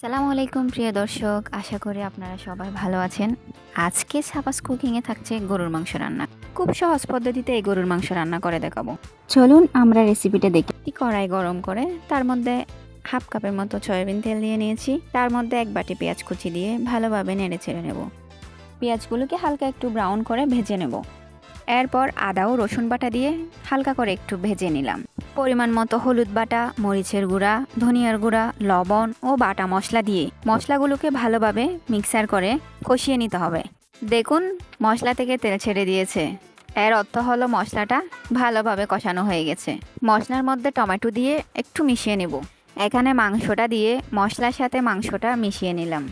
সালামু আলাইকুম প্রিয় দর্শক, আশা করি আপনারা সবাই ভালো আছেন। আজকে সাবাস কুকিংয়ে থাকছে গরুর মাংস রান্না। খুব সহজ পদ্ধতিতে এই গরুর মাংস রান্না করে দেখাবো। চলুন আমরা রেসিপিটা দেখি। কড়াই গরম করে তার মধ্যে হাফ কাপের মতো সয়াবিন তেল দিয়ে নিয়েছি। তার মধ্যে এক বাটি পেঁয়াজ কুচি দিয়ে ভালোভাবে নেড়ে ছেড়ে নেব। পেঁয়াজগুলোকে হালকা একটু ব্রাউন করে ভেজে নেব। এরপর আদা ও রসুন বাটা দিয়ে হালকা করে একটু ভেজে নিলাম। পরিমাণ মতো হলুদ বাটা, মরিচের গুঁড়া, ধনিয়ার গুঁড়া, লবণ ও বাটা মশলা দিয়ে মশলাগুলোকে ভালোভাবে মিক্সার করে কষিয়ে নিতে হবে। দেখুন মশলা থেকে তেল ছেড়ে দিয়েছে। এর অর্থ হলো মশলাটা ভালোভাবে কষানো হয়ে গেছে। মশলার মধ্যে টমেটো দিয়ে একটু মিশিয়ে নেব। এখানে মাংসটা দিয়ে মশলার সাথে মাংসটা মিশিয়ে নিলাম।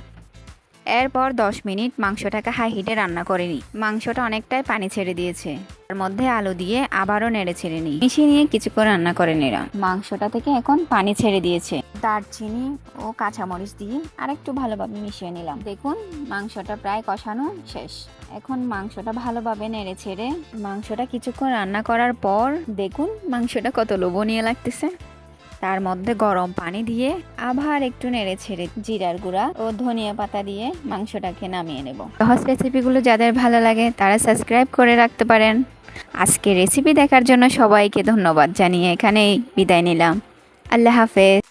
এরপর 10 মিনিট মাংসটাকে হাই হিটে রান্না করে নিই। মাংসটা অনেকটাই পানি ছেড়ে দিয়েছে। তার মধ্যে আলু দিয়ে আবারও নেড়ে ছেড়ে নিই। মিশিয়ে নিয়ে কিছুক্ষণ রান্না করে নিলাম। মাংসটা থেকে এখন পানি ছেড়ে দিয়েছে। দারচিনি ও কাঁচামরিচ দিয়ে আরেকটু ভালোভাবে মিশিয়ে নিলাম। দেখুন মাংসটা প্রায় কষানো শেষ। এখন মাংসটা ভালোভাবে নেড়ে ছেড়ে মাংসটা কিছুক্ষণ রান্না করার পর দেখুন মাংসটা কত লোভনীয় লাগতেছে। তার মধ্যে গরম পানি দিয়ে আবার একটু নেড়ে ছেড়ে জিরার গুঁড়া ও ধনিয়া পাতা দিয়ে মাংসটাকে নামিয়ে নেব। সহজ রেসিপিগুলো যাদের ভালো লাগে তারা সাবস্ক্রাইব করে রাখতে পারেন। আজকে রেসিপি দেখার জন্য সবাইকে ধন্যবাদ জানিয়ে এখানেই বিদায় নিলাম। আল্লাহ হাফেজ।